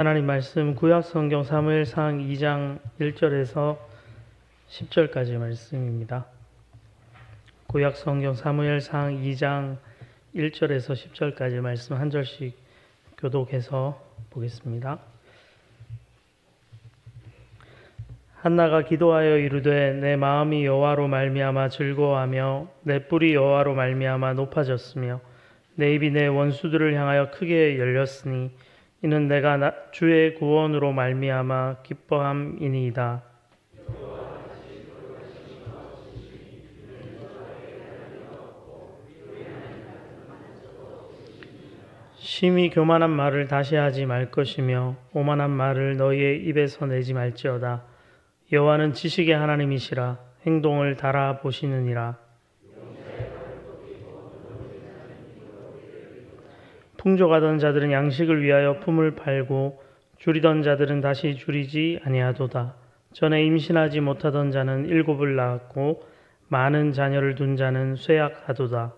하나님 말씀 구약 성경 사무엘상 2장 1절에서 10절까지 말씀입니다. 구약 성경 사무엘상 2장 1절에서 10절까지 말씀 한 절씩 교독해서 보겠습니다. 한나가 기도하여 이르되 내 마음이 여호와로 말미암아 즐거워하며 내 뿔이 여호와로 말미암아 높아졌으며 내 입이 내 원수들을 향하여 크게 열렸으니 이는 내가 주의 구원으로 말미암아 기뻐함이니이다. 심히 교만한 말을 다시 하지 말 것이며 오만한 말을 너희의 입에서 내지 말지어다. 여호와는 지식의 하나님이시라 행동을 달아보시느니라. 풍족하던 자들은 양식을 위하여 품을 팔고 줄이던 자들은 다시 줄이지 아니하도다. 전에 임신하지 못하던 자는 7을 낳았고 많은 자녀를 둔 자는 쇠약하도다.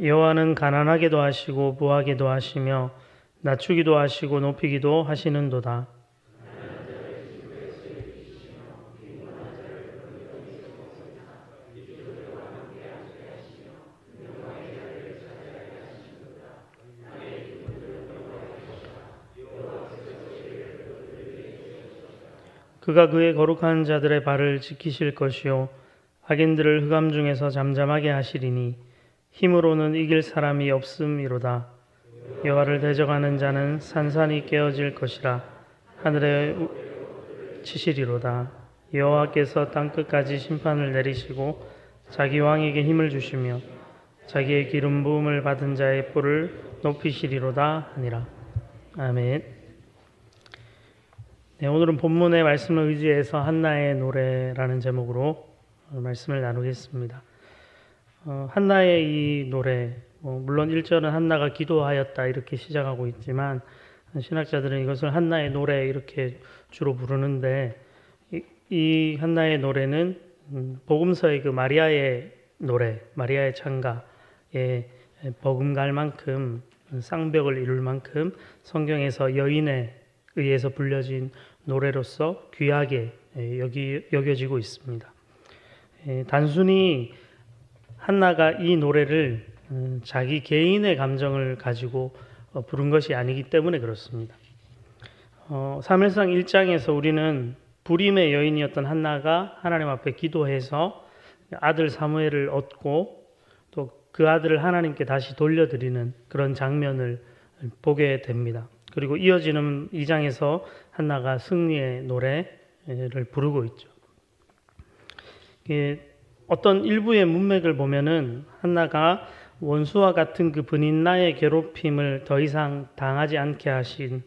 여호와는 가난하게도 하시고 부하게도 하시며 낮추기도 하시고 높이기도 하시는도다. 그가 그의 거룩한 자들의 발을 지키실 것이요 악인들을 흑암 중에서 잠잠하게 하시리니 힘으로는 이길 사람이 없음이로다. 여호와를 대적하는 자는 산산이 깨어질 것이라 하늘에 치시리로다. 여호와께서 땅끝까지 심판을 내리시고 자기 왕에게 힘을 주시며 자기의 기름 부음을 받은 자의 뿔을 높이시리로다 하니라. 아멘. 네, 오늘은 본문의 말씀을 의지해서 한나의 노래라는 제목으로 말씀을 나누겠습니다. 한나의 이 노래, 물론 1절은 한나가 기도하였다 이렇게 시작하고 있지만 신학자들은 이것을 한나의 노래 이렇게 주로 부르는데 이 한나의 노래는 복음서의 그 마리아의 노래, 마리아의 찬가에 버금갈 만큼 쌍벽을 이룰 만큼 성경에서 여인에 의해서 불려진 노래로서 귀하게 여겨지고 있습니다. 단순히 한나가 이 노래를 자기 개인의 감정을 가지고 부른 것이 아니기 때문에 그렇습니다. 사무엘상 1장에서 우리는 불임의 여인이었던 한나가 하나님 앞에 기도해서 아들 사무엘을 얻고 또 그 아들을 하나님께 다시 돌려드리는 그런 장면을 보게 됩니다. 그리고 이어지는 2장에서 한나가 승리의 노래를 부르고 있죠. 어떤 일부의 문맥을 보면은 한나가 원수와 같은 그 브닛나의 괴롭힘을 더 이상 당하지 않게 하신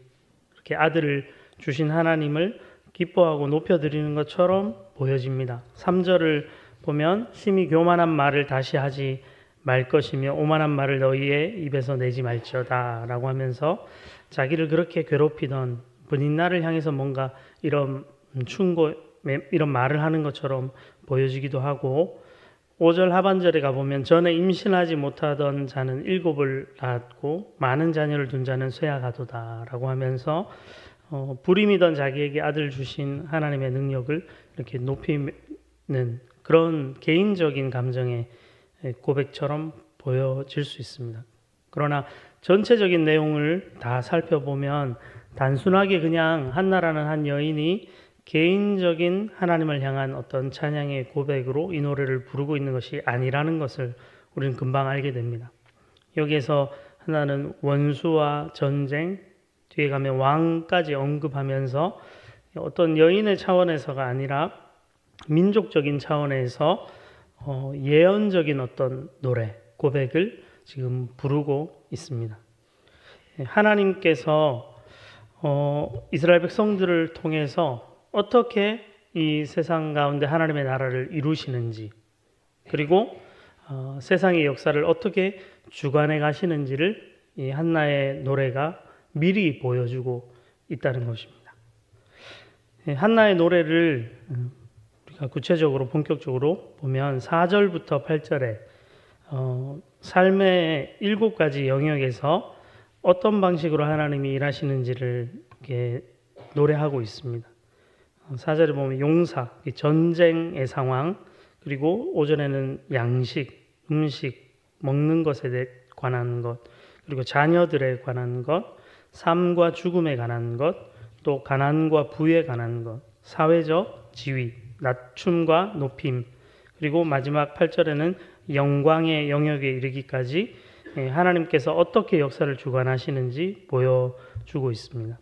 이렇게 아들을 주신 하나님을 기뻐하고 높여드리는 것처럼 보여집니다. 3절을 보면 심히 교만한 말을 다시 하지 말 것이며 오만한 말을 너희의 입에서 내지 말지어다 라고 하면서 자기를 그렇게 괴롭히던 브닛나를 향해서 뭔가 이런 충고, 이런 말을 하는 것처럼 보여지기도 하고 5절 하반절에 가보면 전에 임신하지 못하던 자는 7을 낳았고 많은 자녀를 둔 자는 쇠약하도다 라고 하면서 불임이던 자기에게 아들 주신 하나님의 능력을 이렇게 높이는 그런 개인적인 감정의 고백처럼 보여질 수 있습니다. 그러나 전체적인 내용을 다 살펴보면 단순하게 그냥 한나라는 한 여인이 개인적인 하나님을 향한 어떤 찬양의 고백으로 이 노래를 부르고 있는 것이 아니라는 것을 우리는 금방 알게 됩니다. 여기에서 하나는 원수와 전쟁, 뒤에 가면 왕까지 언급하면서 어떤 여인의 차원에서가 아니라 민족적인 차원에서 예언적인 어떤 노래, 고백을 지금 부르고 있습니다. 하나님께서 이스라엘 백성들을 통해서 어떻게 이 세상 가운데 하나님의 나라를 이루시는지 그리고 세상의 역사를 어떻게 주관해 가시는지를 이 한나의 노래가 미리 보여주고 있다는 것입니다. 한나의 노래를 구체적으로 본격적으로 보면 4절부터 8절에 삶의 7가지 영역에서 어떤 방식으로 하나님이 일하시는지를 이렇게 노래하고 있습니다. 4절에 보면 용사, 전쟁의 상황, 그리고 5절에는 양식, 음식, 먹는 것에 관한 것, 그리고 자녀들에 관한 것, 삶과 죽음에 관한 것, 또 가난과 부에 관한 것, 사회적 지위, 낮춤과 높임, 그리고 마지막 8절에는 영광의 영역에 이르기까지 하나님께서 어떻게 역사를 주관하시는지 보여주고 있습니다.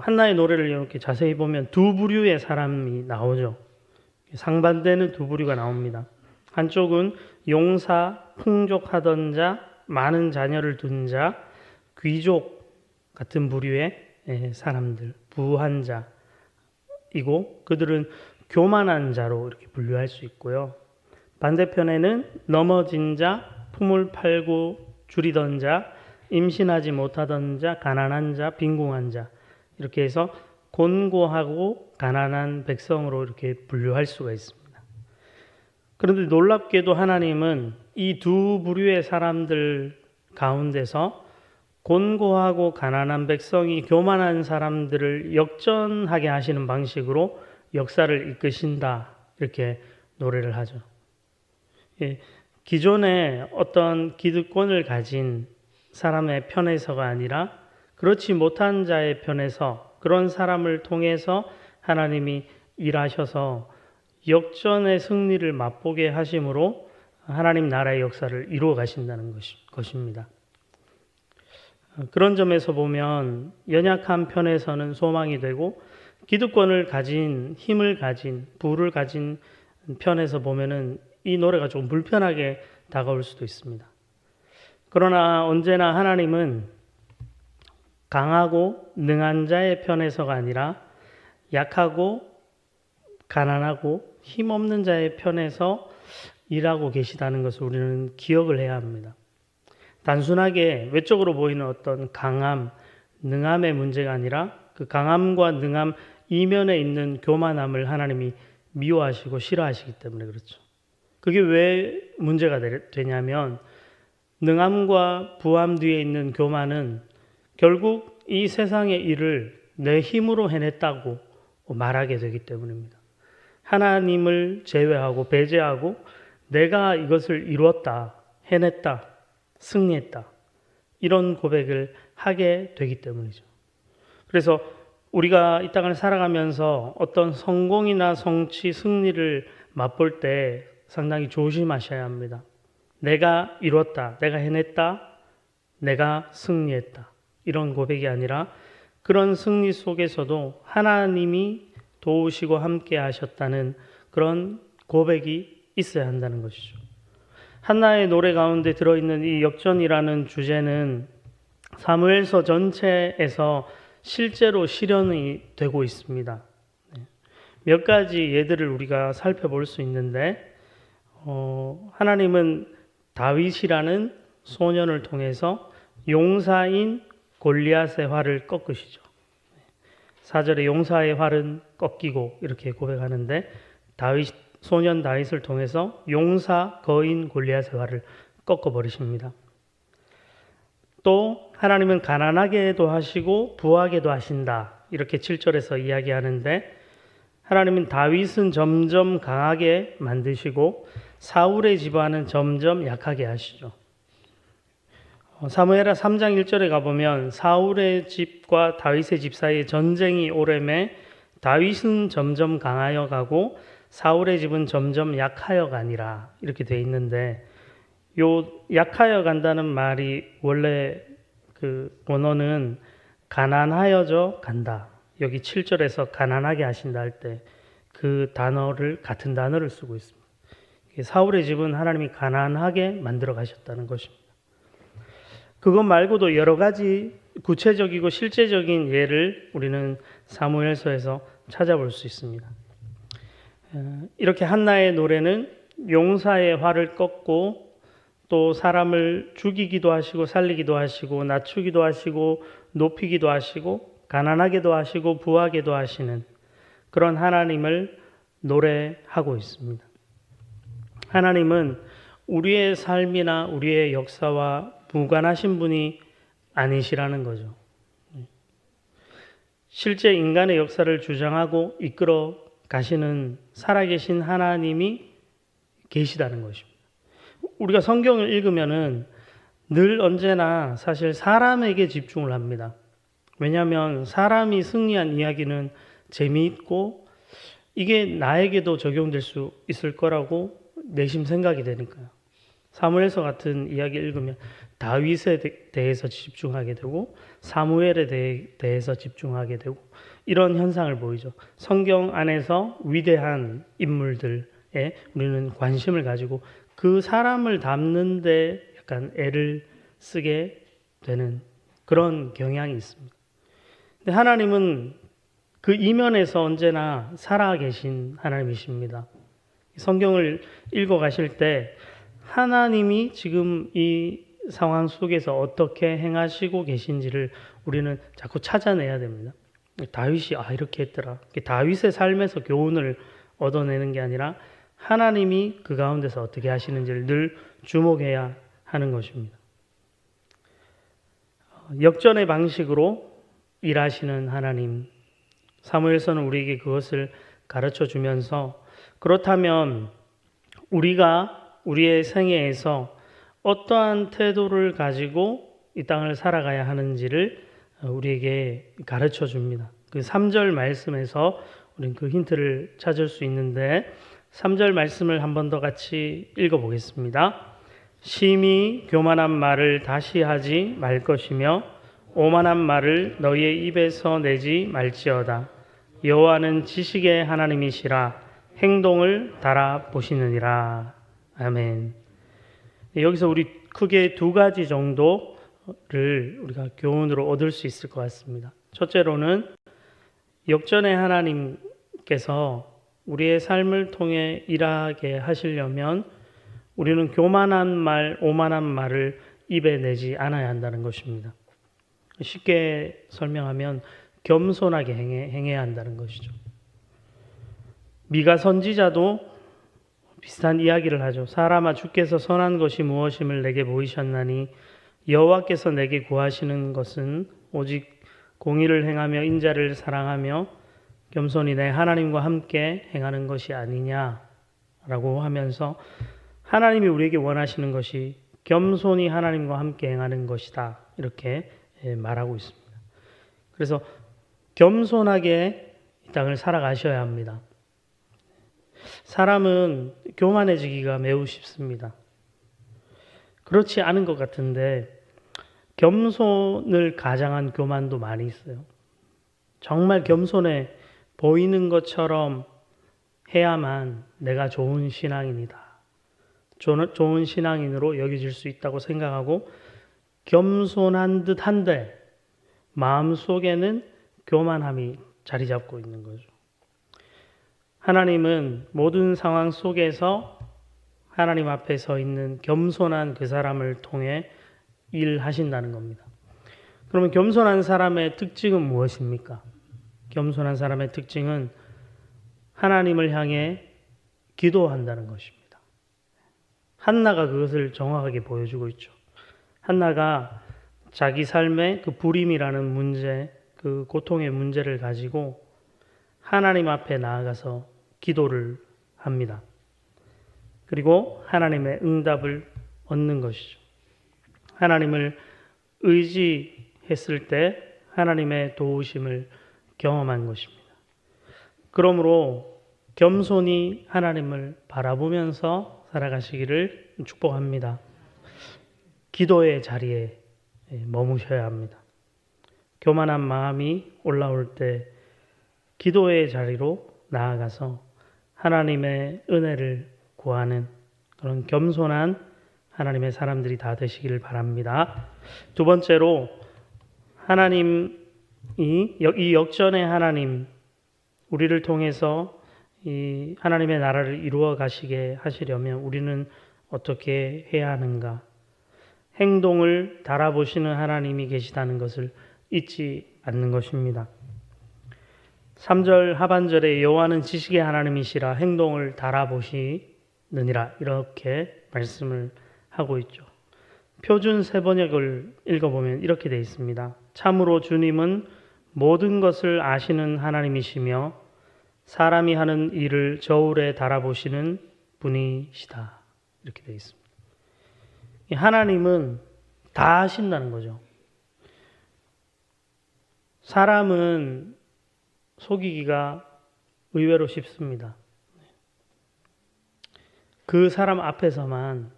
한나의 노래를 이렇게 자세히 보면 두 부류의 사람이 나오죠. 상반되는 두 부류가 나옵니다. 한쪽은 용사, 풍족하던 자, 많은 자녀를 둔 자, 귀족 같은 부류의 사람들, 부한 자이고 그들은 교만한 자로 이렇게 분류할 수 있고요. 반대편에는 넘어진 자, 품을 팔고 줄이던 자, 임신하지 못하던 자, 가난한 자, 빈궁한 자 이렇게 해서 곤고하고 가난한 백성으로 이렇게 분류할 수가 있습니다. 그런데 놀랍게도 하나님은 이 두 부류의 사람들 가운데서 곤고하고 가난한 백성이 교만한 사람들을 역전하게 하시는 방식으로 역사를 이끄신다 이렇게 노래를 하죠. 기존에 어떤 기득권을 가진 사람의 편에서가 아니라 그렇지 못한 자의 편에서 그런 사람을 통해서 하나님이 일하셔서 역전의 승리를 맛보게 하심으로 하나님 나라의 역사를 이루어 가신다는 것입니다. 그런 점에서 보면 연약한 편에서는 소망이 되고 기득권을 가진 힘을 가진 부를 가진 편에서 보면은 이 노래가 좀 불편하게 다가올 수도 있습니다. 그러나 언제나 하나님은 강하고 능한 자의 편에서가 아니라 약하고 가난하고 힘없는 자의 편에서 일하고 계시다는 것을 우리는 기억을 해야 합니다. 단순하게 외적으로 보이는 어떤 강함, 능함의 문제가 아니라 그 강함과 능함 이면에 있는 교만함을 하나님이 미워하시고 싫어하시기 때문에 그렇죠. 그게 왜 문제가 되냐면 능함과 부함 뒤에 있는 교만은 결국 이 세상의 일을 내 힘으로 해냈다고 말하게 되기 때문입니다. 하나님을 제외하고 배제하고 내가 이것을 이루었다, 해냈다, 승리했다 이런 고백을 하게 되기 때문이죠. 그래서 우리가 이 땅을 살아가면서 어떤 성공이나 성취, 승리를 맛볼 때 상당히 조심하셔야 합니다. 내가 이뤘다, 내가 해냈다, 내가 승리했다 이런 고백이 아니라 그런 승리 속에서도 하나님이 도우시고 함께 하셨다는 그런 고백이 있어야 한다는 것이죠. 한나의 노래 가운데 들어있는 이 역전이라는 주제는 사무엘서 전체에서 실제로 실현이 되고 있습니다. 몇 가지 예들을 우리가 살펴볼 수 있는데 하나님은 다윗이라는 소년을 통해서 용사인 골리앗의 활을 꺾으시죠. 4절에 용사의 활은 꺾이고 이렇게 고백하는데 소년 다윗을 통해서 용사 거인 골리앗의 활을 꺾어버리십니다. 또 하나님은 가난하게도 하시고 부하게도 하신다 이렇게 7절에서 이야기하는데 하나님은 다윗은 점점 강하게 만드시고 사울의 집안은 점점 약하게 하시죠. 사무엘하 3장 1절에 가보면 사울의 집과 다윗의 집 사이에 전쟁이 오래매 다윗은 점점 강하여 가고 사울의 집은 점점 약하여 가니라 이렇게 돼 있는데 요 약하여 간다는 말이 원래 그 원어는 가난하여져 간다. 여기 7절에서 가난하게 하신다 할 때 그 단어를 같은 단어를 쓰고 있습니다. 사울의 집은 하나님이 가난하게 만들어 가셨다는 것입니다. 그것 말고도 여러 가지 구체적이고 실제적인 예를 우리는 사무엘서에서 찾아볼 수 있습니다. 이렇게 한나의 노래는 용사의 활을 꺾고 또 사람을 죽이기도 하시고 살리기도 하시고 낮추기도 하시고 높이기도 하시고 가난하게도 하시고 부하게도 하시는 그런 하나님을 노래하고 있습니다. 하나님은 우리의 삶이나 우리의 역사와 무관하신 분이 아니시라는 거죠. 실제 인간의 역사를 주장하고 이끌어 가시는 살아계신 하나님이 계시다는 것입니다. 우리가 성경을 읽으면은 늘 언제나 사실 사람에게 집중을 합니다. 왜냐하면 사람이 승리한 이야기는 재미있고 이게 나에게도 적용될 수 있을 거라고 내심 생각이 되니까요. 사무엘서 같은 이야기 읽으면 다윗에 대해서 집중하게 되고 사무엘에 대해서 집중하게 되고 이런 현상을 보이죠. 성경 안에서 위대한 인물들에 우리는 관심을 가지고 그 사람을 담는데 약간 애를 쓰게 되는 그런 경향이 있습니다. 근데 하나님은 그 이면에서 언제나 살아계신 하나님이십니다. 성경을 읽어 가실 때 하나님이 지금 이 상황 속에서 어떻게 행하시고 계신지를 우리는 자꾸 찾아내야 됩니다. 다윗이 이렇게 했더라. 다윗의 삶에서 교훈을 얻어내는 게 아니라 하나님이 그 가운데서 어떻게 하시는지를 늘 주목해야 하는 것입니다. 역전의 방식으로 일하시는 하나님, 사무엘서는 우리에게 그것을 가르쳐 주면서 그렇다면 우리가 우리의 생애에서 어떠한 태도를 가지고 이 땅을 살아가야 하는지를 우리에게 가르쳐 줍니다. 그 3절 말씀에서 우리는 그 힌트를 찾을 수 있는데 3절 말씀을 한 번 더 같이 읽어보겠습니다. 심히 교만한 말을 다시 하지 말 것이며 오만한 말을 너희의 입에서 내지 말지어다. 여호와는 지식의 하나님이시라 행동을 달아보시느니라. 아멘. 여기서 우리 크게 두 가지 정도를 우리가 교훈으로 얻을 수 있을 것 같습니다. 첫째로는 역전의 하나님께서 우리의 삶을 통해 일하게 하시려면 우리는 교만한 말, 오만한 말을 입에 내지 않아야 한다는 것입니다. 쉽게 설명하면 겸손하게 행해야 한다는 것이죠. 미가 선지자도 비슷한 이야기를 하죠. 사람아 주께서 선한 것이 무엇임을 내게 보이셨나니 여호와께서 내게 구하시는 것은 오직 공의를 행하며 인자를 사랑하며 겸손히 내 하나님과 함께 행하는 것이 아니냐라고 하면서 하나님이 우리에게 원하시는 것이 겸손히 하나님과 함께 행하는 것이다. 이렇게 말하고 있습니다. 그래서 겸손하게 이 땅을 살아가셔야 합니다. 사람은 교만해지기가 매우 쉽습니다. 그렇지 않은 것 같은데 겸손을 가장한 교만도 많이 있어요. 정말 겸손해 보이는 것처럼 해야만 내가 좋은 신앙인이다. 좋은 신앙인으로 여겨질 수 있다고 생각하고 겸손한 듯한데 마음속에는 교만함이 자리 잡고 있는 거죠. 하나님은 모든 상황 속에서 하나님 앞에 서 있는 겸손한 그 사람을 통해 일하신다는 겁니다. 그러면 겸손한 사람의 특징은 무엇입니까? 겸손한 사람의 특징은 하나님을 향해 기도한다는 것입니다. 한나가 그것을 정확하게 보여주고 있죠. 한나가 자기 삶의 그 불임이라는 문제, 그 고통의 문제를 가지고 하나님 앞에 나아가서 기도를 합니다. 그리고 하나님의 응답을 얻는 것이죠. 하나님을 의지했을 때 하나님의 도우심을 경험한 것입니다. 그러므로 겸손히 하나님을 바라보면서 살아가시기를 축복합니다. 기도의 자리에 머무셔야 합니다. 교만한 마음이 올라올 때 기도의 자리로 나아가서 하나님의 은혜를 구하는 그런 겸손한 하나님의 사람들이 다 되시기를 바랍니다. 두 번째로 하나님이 이 역전의 하나님 우리를 통해서 이 하나님의 나라를 이루어 가시게 하시려면 우리는 어떻게 해야 하는가? 행동을 달아보시는 하나님이 계시다는 것을 잊지 않는 것입니다. 3절 하반절에 여호와는 지식의 하나님이시라 행동을 달아보시느니라 이렇게 말씀을 하고 있죠. 표준 세번역을 읽어보면 이렇게 되어 있습니다. 참으로 주님은 모든 것을 아시는 하나님이시며 사람이 하는 일을 저울에 달아보시는 분이시다. 이렇게 되어 있습니다. 하나님은 다 아신다는 거죠. 사람은 속이기가 의외로 쉽습니다. 그 사람 앞에서만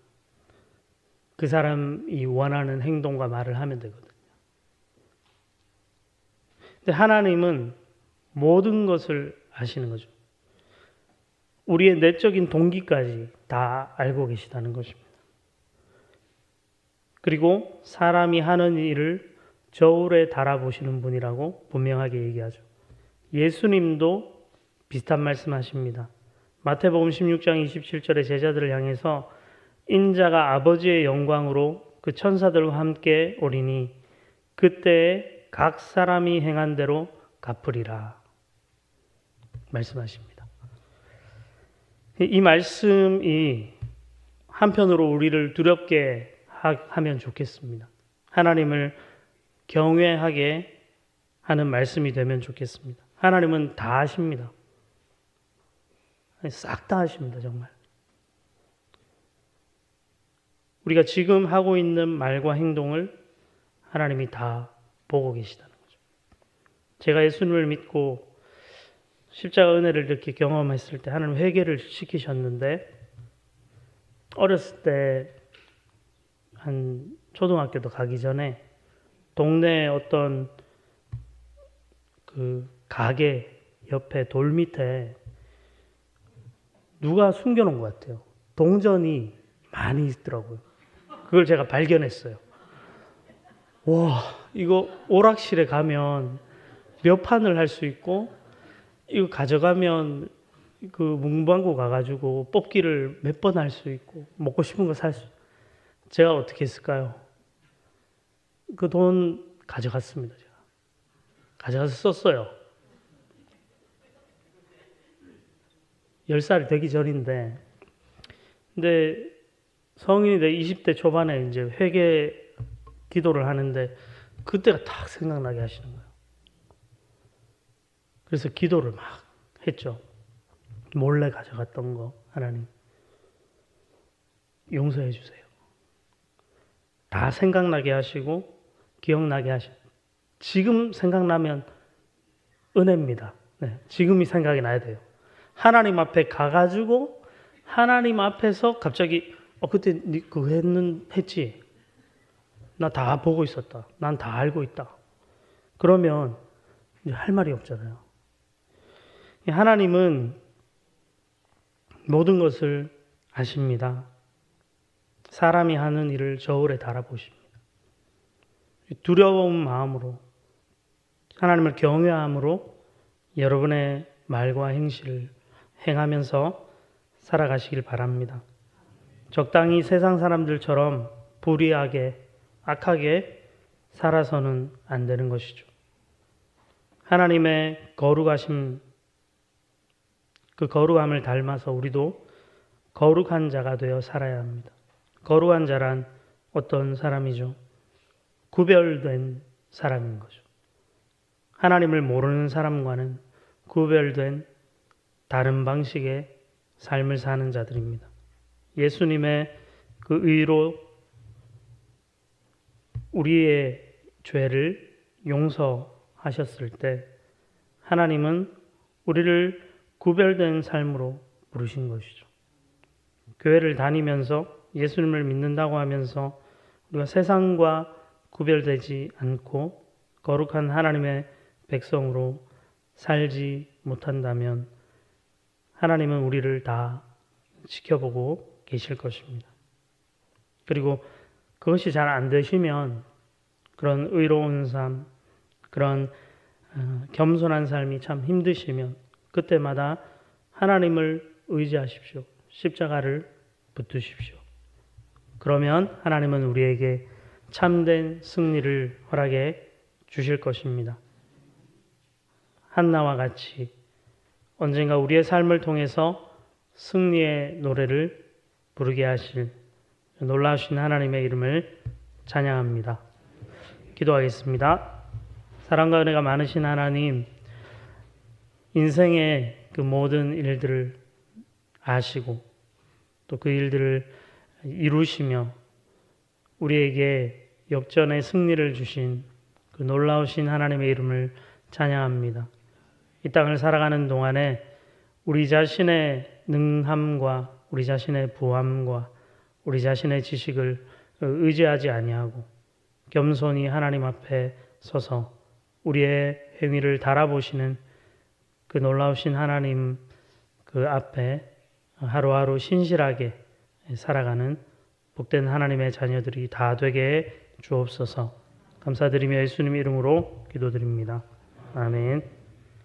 그 사람이 원하는 행동과 말을 하면 되거든요. 근데 하나님은 모든 것을 아시는 거죠. 우리의 내적인 동기까지 다 알고 계시다는 것입니다. 그리고 사람이 하는 일을 저울에 달아보시는 분이라고 분명하게 얘기하죠. 예수님도 비슷한 말씀하십니다. 마태복음 16장 27절에 제자들을 향해서 인자가 아버지의 영광으로 그 천사들과 함께 오리니 그때에 각 사람이 행한 대로 갚으리라 말씀하십니다. 이 말씀이 한편으로 우리를 두렵게 하면 좋겠습니다. 하나님을 경외하게 하는 말씀이 되면 좋겠습니다. 하나님은 다 아십니다. 싹 다 아십니다, 정말. 우리가 지금 하고 있는 말과 행동을 하나님이 다 보고 계시다는 거죠. 제가 예수님을 믿고 십자가 은혜를 이렇게 경험했을 때 하나님 회개를 시키셨는데 어렸을 때 한 초등학교도 가기 전에 동네 어떤 그 가게 옆에 돌 밑에 누가 숨겨놓은 것 같아요. 동전이 많이 있더라고요. 그걸 제가 발견했어요. 와, 이거 오락실에 가면 몇 판을 할 수 있고 이거 가져가면 그 문방구 가가지고 뽑기를 몇 번 할 수 있고 먹고 싶은 거 살 수. 제가 어떻게 했을까요? 그 돈 가져갔습니다. 제가 가져가서 썼어요. 10살이 되기 전인데, 근데 성인이 돼 20대 초반에 이제 회개 기도를 하는데 그때가 딱 생각나게 하시는 거예요. 그래서 기도를 막 했죠. 몰래 가져갔던 거 하나님 용서해 주세요. 다 생각나게 하시고 기억나게 하시고 지금 생각나면 은혜입니다. 네, 지금이 생각이 나야 돼요. 하나님 앞에 가가지고 하나님 앞에서 갑자기 그때 네 그거 했지? 나 다 보고 있었다. 난 다 알고 있다. 그러면 이제 할 말이 없잖아요. 하나님은 모든 것을 아십니다. 사람이 하는 일을 저울에 달아보십니다. 두려운 마음으로 하나님을 경외함으로 여러분의 말과 행실을 행하면서 살아가시길 바랍니다. 적당히 세상 사람들처럼 불의하게 악하게 살아서는 안 되는 것이죠. 하나님의 거룩하심, 그 거룩함을 닮아서 우리도 거룩한 자가 되어 살아야 합니다. 거룩한 자란 어떤 사람이죠? 구별된 사람인 거죠. 하나님을 모르는 사람과는 구별된 다른 방식의 삶을 사는 자들입니다. 예수님의 그 의로 우리의 죄를 용서하셨을 때 하나님은 우리를 구별된 삶으로 부르신 것이죠. 교회를 다니면서 예수님을 믿는다고 하면서 우리가 세상과 구별되지 않고 거룩한 하나님의 백성으로 살지 못한다면 하나님은 우리를 다 지켜보고 계실 것입니다. 그리고 그것이 잘 안 되시면 그런 의로운 삶, 그런 겸손한 삶이 참 힘드시면 그때마다 하나님을 의지하십시오. 십자가를 붙드십시오. 그러면 하나님은 우리에게 참된 승리를 허락해 주실 것입니다. 한나와 같이 언젠가 우리의 삶을 통해서 승리의 노래를 부르게 하실 놀라우신 하나님의 이름을 찬양합니다. 기도하겠습니다. 사랑과 은혜가 많으신 하나님, 인생의 그 모든 일들을 아시고 또 그 일들을 이루시며 우리에게 역전의 승리를 주신 그 놀라우신 하나님의 이름을 찬양합니다. 이 땅을 살아가는 동안에 우리 자신의 능함과 우리 자신의 부함과 우리 자신의 지식을 의지하지 아니하고 겸손히 하나님 앞에 서서 우리의 행위를 달아보시는 그 놀라우신 하나님 그 앞에 하루하루 신실하게 살아가는 복된 하나님의 자녀들이 다 되게 주옵소서. 감사드리며 예수님 이름으로 기도드립니다. 아멘.